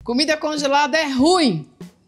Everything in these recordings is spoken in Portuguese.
Comida congelada é ruim.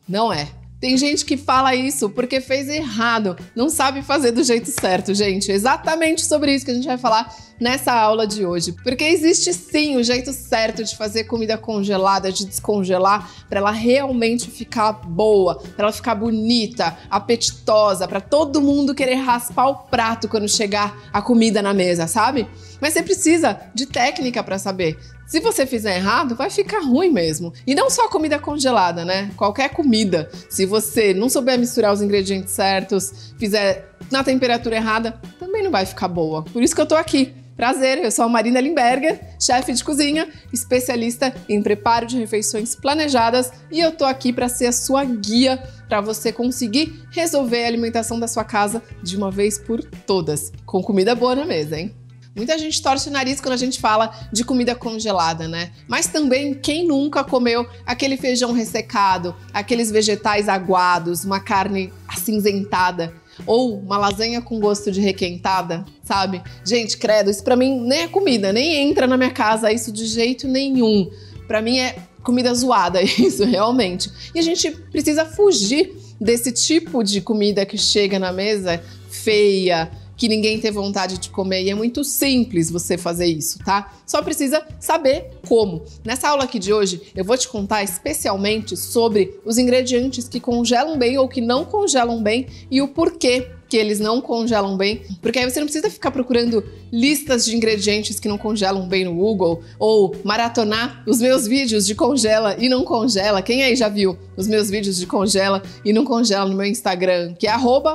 Não é. Tem gente que fala isso porque fez errado, não sabe fazer do jeito certo, gente. Exatamente sobre isso que a gente vai falar nessa aula de hoje. Porque existe sim o jeito certo de fazer comida congelada, de descongelar, para ela realmente ficar boa, para ela ficar bonita, apetitosa, para todo mundo querer raspar o prato quando chegar a comida na mesa, sabe? Mas você precisa de técnica para saber. Se você fizer errado, vai ficar ruim mesmo. E não só comida congelada, né? Qualquer comida. Se você não souber misturar os ingredientes certos, fizer na temperatura errada, também não vai ficar boa. Por isso que eu tô aqui. Prazer, eu sou a Marina Limberger, chefe de cozinha, especialista em preparo de refeições planejadas, e eu tô aqui para ser a sua guia para você conseguir resolver a alimentação da sua casa de uma vez por todas, com comida boa na mesa, hein? Muita gente torce o nariz quando a gente fala de comida congelada, né? Mas também, quem nunca comeu aquele feijão ressecado, aqueles vegetais aguados, uma carne acinzentada ou uma lasanha com gosto de requentada, sabe? Gente, credo, isso pra mim nem é comida, nem entra na minha casa isso de jeito nenhum. Pra mim é comida zoada isso, realmente. E a gente precisa fugir desse tipo de comida que chega na mesa feia, que ninguém tem vontade de comer, e é muito simples você fazer isso, tá? Só precisa saber como. Nessa aula aqui de hoje, eu vou te contar especialmente sobre os ingredientes que congelam bem ou que não congelam bem e o porquê que eles não congelam bem, porque aí você não precisa ficar procurando listas de ingredientes que não congelam bem no Google ou maratonar os meus vídeos de congela e não congela. Quem aí já viu os meus vídeos de congela e não congela no meu Instagram, que é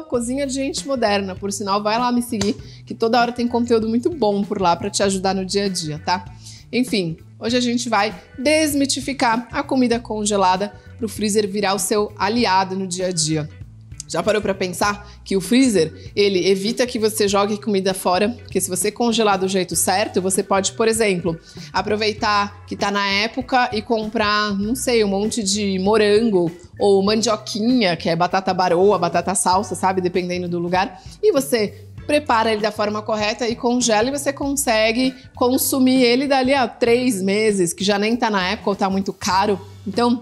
@cozinha de gente moderna. Por sinal, vai lá me seguir, que toda hora tem conteúdo muito bom por lá para te ajudar no dia a dia, tá? Enfim, hoje a gente vai desmitificar a comida congelada para o freezer virar o seu aliado no dia a dia. Já parou para pensar que o freezer, ele evita que você jogue comida fora? Porque se você congelar do jeito certo, você pode, por exemplo, aproveitar que tá na época e comprar, não sei, um monte de morango ou mandioquinha, que é batata baroa, batata salsa, sabe? Dependendo do lugar. E você prepara ele da forma correta e congela, e você consegue consumir ele dali a 3 meses, que já nem tá na época ou tá muito caro. Então,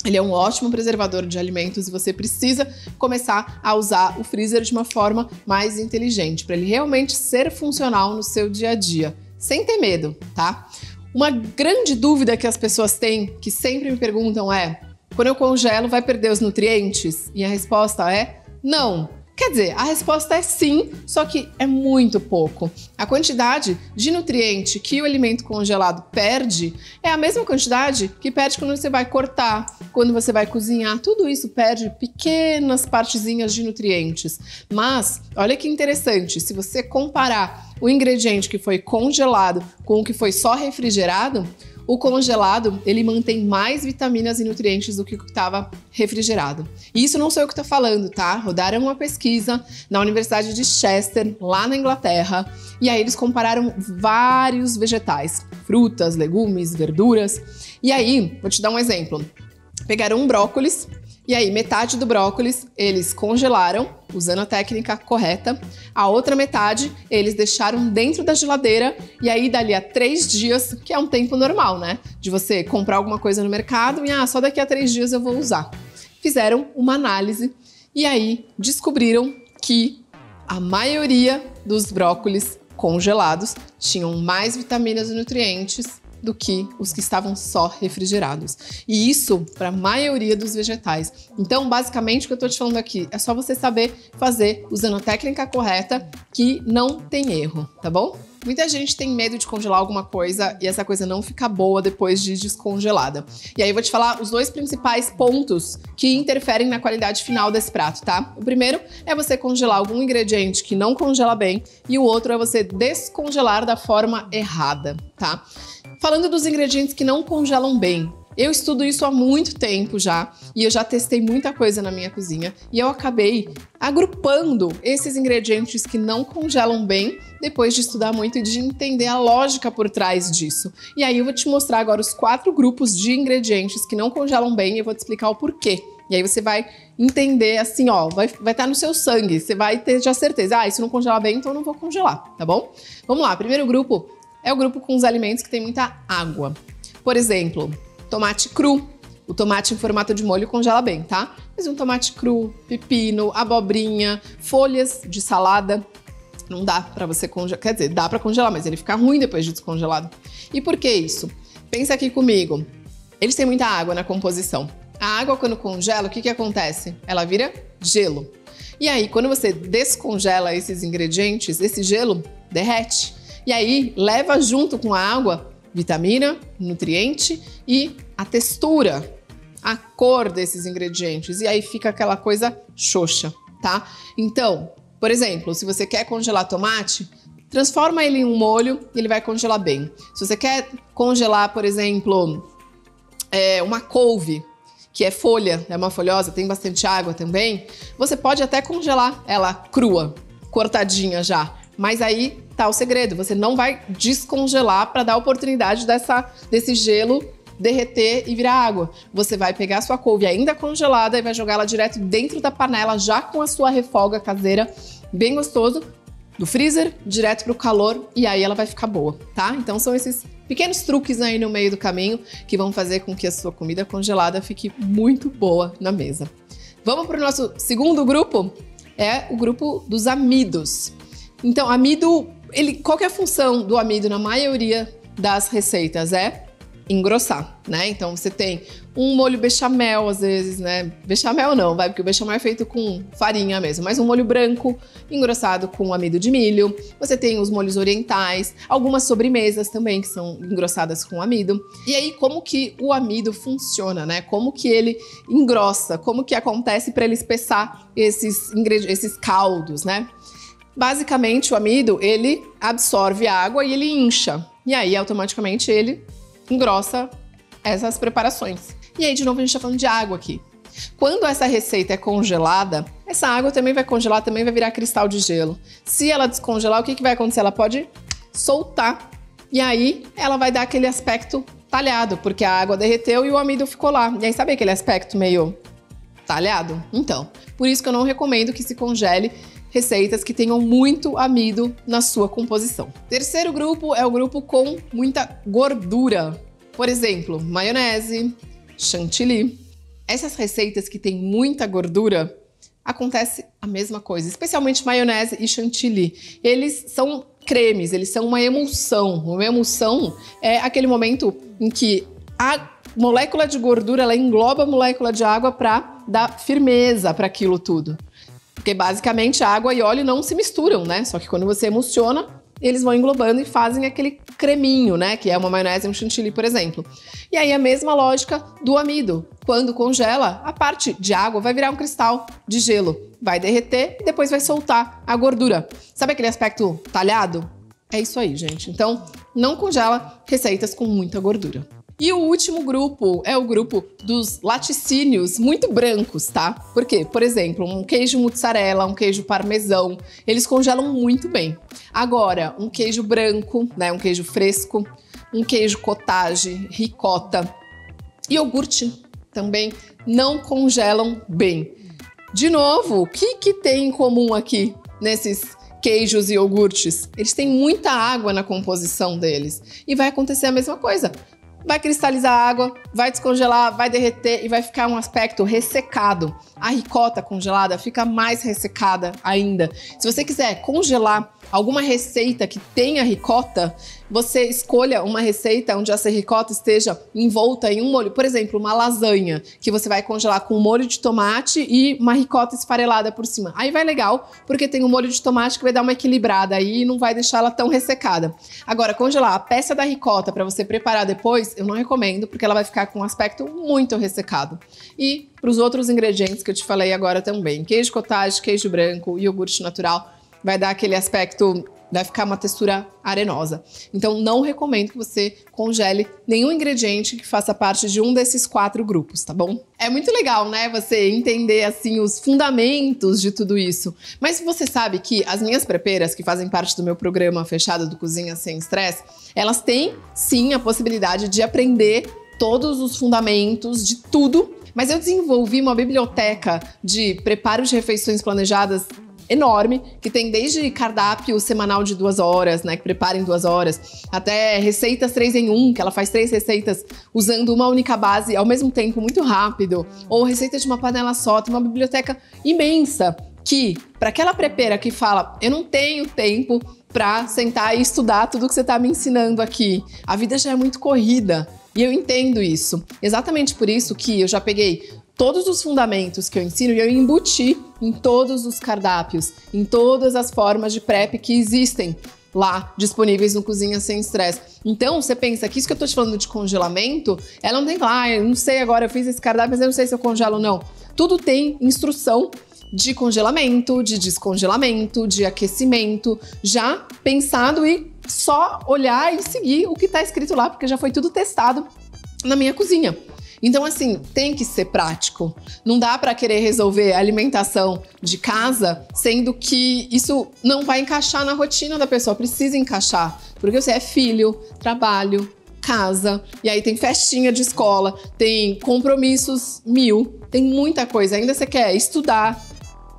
ele é um ótimo preservador de alimentos e você precisa começar a usar o freezer de uma forma mais inteligente, para ele realmente ser funcional no seu dia a dia, sem ter medo, tá? Uma grande dúvida que as pessoas têm, que sempre me perguntam é: quando eu congelo, vai perder os nutrientes? E a resposta é não. Quer dizer, a resposta é sim, só que é muito pouco. A quantidade de nutriente que o alimento congelado perde é a mesma quantidade que perde quando você vai cortar, quando você vai cozinhar. Tudo isso perde pequenas partezinhas de nutrientes. Mas, olha que interessante, se você comparar o ingrediente que foi congelado com o que foi só refrigerado, o congelado, ele mantém mais vitaminas e nutrientes do que o que estava refrigerado. E isso não sou eu que estou falando, tá? Rodaram uma pesquisa na Universidade de Chester, lá na Inglaterra, e aí eles compararam vários vegetais, frutas, legumes, verduras. E aí, vou te dar um exemplo. Pegaram um brócolis, e aí metade do brócolis eles congelaram, usando a técnica correta. A outra metade eles deixaram dentro da geladeira, e aí dali a 3 dias, que é um tempo normal, né? De você comprar alguma coisa no mercado e só daqui a 3 dias eu vou usar. Fizeram uma análise e aí descobriram que a maioria dos brócolis congelados tinham mais vitaminas e nutrientes do que os que estavam só refrigerados. E isso para a maioria dos vegetais. Então, basicamente, o que eu estou te falando aqui é só você saber fazer usando a técnica correta, que não tem erro, tá bom? Muita gente tem medo de congelar alguma coisa e essa coisa não fica boa depois de descongelada. E aí eu vou te falar os 2 principais pontos que interferem na qualidade final desse prato, tá? O primeiro é você congelar algum ingrediente que não congela bem, e o outro é você descongelar da forma errada, tá? Falando dos ingredientes que não congelam bem, eu estudo isso há muito tempo já, e eu já testei muita coisa na minha cozinha, e eu acabei agrupando esses ingredientes que não congelam bem depois de estudar muito e de entender a lógica por trás disso. E aí eu vou te mostrar agora os 4 grupos de ingredientes que não congelam bem, e eu vou te explicar o porquê. E aí você vai entender assim, ó, vai estar no seu sangue, você vai ter já certeza, isso não congela bem, então eu não vou congelar, tá bom? Vamos lá, primeiro grupo é o grupo com os alimentos que tem muita água. Por exemplo, tomate cru, O tomate em formato de molho congela bem, tá? Mas um tomate cru, pepino, abobrinha, folhas de salada, não dá pra você congelar. Quer dizer, dá pra congelar, mas ele fica ruim depois de descongelado. E por que isso? Pensa aqui comigo. Eles têm muita água na composição. A água, quando congela, o que acontece? Ela vira gelo. E aí, quando você descongela esses ingredientes, esse gelo derrete. E aí, leva junto com a água vitamina, nutriente e a textura, a cor desses ingredientes. E aí fica aquela coisa xoxa, tá? Então, por exemplo, se você quer congelar tomate, transforma ele em um molho e ele vai congelar bem. Se você quer congelar, por exemplo, uma couve, que é folha, é uma folhosa, tem bastante água também, você pode até congelar ela crua, cortadinha já. Mas aí tá o segredo, você não vai descongelar para dar a oportunidade desse gelo derreter e virar água. Você vai pegar a sua couve ainda congelada e vai jogá-la direto dentro da panela, já com a sua refoga caseira, bem gostoso, do freezer, direto pro calor, e aí ela vai ficar boa, tá? Então são esses pequenos truques aí no meio do caminho que vão fazer com que a sua comida congelada fique muito boa na mesa. Vamos pro nosso segundo grupo? É o grupo dos amidos. Então, amido, qual que é a função do amido na maioria das receitas? É engrossar, né? Então, você tem um molho bechamel, às vezes, né? Bechamel não, porque o bechamel é feito com farinha mesmo, mas um molho branco engrossado com amido de milho. Você tem os molhos orientais, algumas sobremesas também que são engrossadas com amido. E aí, como que o amido funciona, né? Como que ele engrossa? Como que acontece para ele espessar esses caldos, né? Basicamente, o amido, ele absorve a água e ele incha. E aí, automaticamente, ele engrossa essas preparações. E aí, de novo, a gente tá falando de água aqui. Quando essa receita é congelada, essa água também vai congelar, também vai virar cristal de gelo. Se ela descongelar, o que vai acontecer? Ela pode soltar. E aí, ela vai dar aquele aspecto talhado, porque a água derreteu e o amido ficou lá. E aí, sabe aquele aspecto meio talhado? Então, por isso que eu não recomendo que se congele receitas que tenham muito amido na sua composição. Terceiro grupo é o grupo com muita gordura. Por exemplo, maionese, chantilly. Essas receitas que têm muita gordura, acontece a mesma coisa, especialmente maionese e chantilly. Eles são cremes, eles são uma emulsão. Uma emulsão é aquele momento em que a molécula de gordura ela engloba a molécula de água para dar firmeza para aquilo tudo. Porque basicamente água e óleo não se misturam, né? Só que quando você emulsiona, eles vão englobando e fazem aquele creminho, né? Que é uma maionese e um chantilly, por exemplo. E aí a mesma lógica do amido. Quando congela, a parte de água vai virar um cristal de gelo. Vai derreter e depois vai soltar a gordura. Sabe aquele aspecto talhado? É isso aí, gente. Então, não congela receitas com muita gordura. E o último grupo é o grupo dos laticínios muito brancos, tá? Por quê? Por exemplo, um queijo mussarela, um queijo parmesão, eles congelam muito bem. Agora, um queijo branco, né, um queijo fresco, um queijo cottage, ricota, iogurte também não congelam bem. De novo, o que tem em comum aqui nesses queijos e iogurtes? Eles têm muita água na composição deles e vai acontecer a mesma coisa. Vai cristalizar a água, vai descongelar, vai derreter e vai ficar um aspecto ressecado. A ricota congelada fica mais ressecada ainda. Se você quiser congelar alguma receita que tenha ricota, você escolha uma receita onde essa ricota esteja envolta em um molho. Por exemplo, uma lasanha, que você vai congelar com um molho de tomate e uma ricota esfarelada por cima. Aí vai legal, porque tem um molho de tomate que vai dar uma equilibrada aí e não vai deixar ela tão ressecada. Agora, congelar a peça da ricota para você preparar depois, eu não recomendo, porque ela vai ficar com um aspecto muito ressecado. E para os outros ingredientes que eu te falei agora também, queijo cottage, queijo branco, iogurte natural, vai dar aquele aspecto, vai ficar uma textura arenosa. Então, não recomendo que você congele nenhum ingrediente que faça parte de um desses 4 grupos, tá bom? É muito legal, né, você entender, assim, os fundamentos de tudo isso. Mas você sabe que as minhas prepeiras, que fazem parte do meu programa fechado do Cozinha Sem Estresse, elas têm, sim, a possibilidade de aprender todos os fundamentos de tudo, mas eu desenvolvi uma biblioteca de preparo de refeições planejadas enorme, que tem desde cardápio semanal de 2 horas, né, que prepara em 2 horas, até receitas 3 em 1, que ela faz 3 receitas usando uma única base ao mesmo tempo, muito rápido, ou receita de uma panela só, tem uma biblioteca imensa, que, para aquela prepeira que fala, eu não tenho tempo para sentar e estudar tudo que você está me ensinando aqui, a vida já é muito corrida, e eu entendo isso. Exatamente por isso que eu já peguei todos os fundamentos que eu ensino e eu embuti em todos os cardápios, em todas as formas de prep que existem lá disponíveis no Cozinha Sem Estresse. Então, você pensa que isso que eu tô te falando de congelamento, ela não tem lá, eu não sei agora, eu fiz esse cardápio, mas eu não sei se eu congelo ou não. Tudo tem instrução de congelamento, de descongelamento, de aquecimento, já pensado e só olhar e seguir o que tá escrito lá, porque já foi tudo testado na minha cozinha. Então, assim, tem que ser prático. Não dá para querer resolver a alimentação de casa, sendo que isso não vai encaixar na rotina da pessoa. Precisa encaixar, porque você é filho, trabalho, casa, e aí tem festinha de escola, tem compromissos 1000, tem muita coisa. Ainda você quer estudar,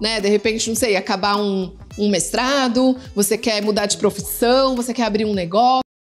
né? De repente, não sei, acabar um mestrado, você quer mudar de profissão, você quer abrir um negócio.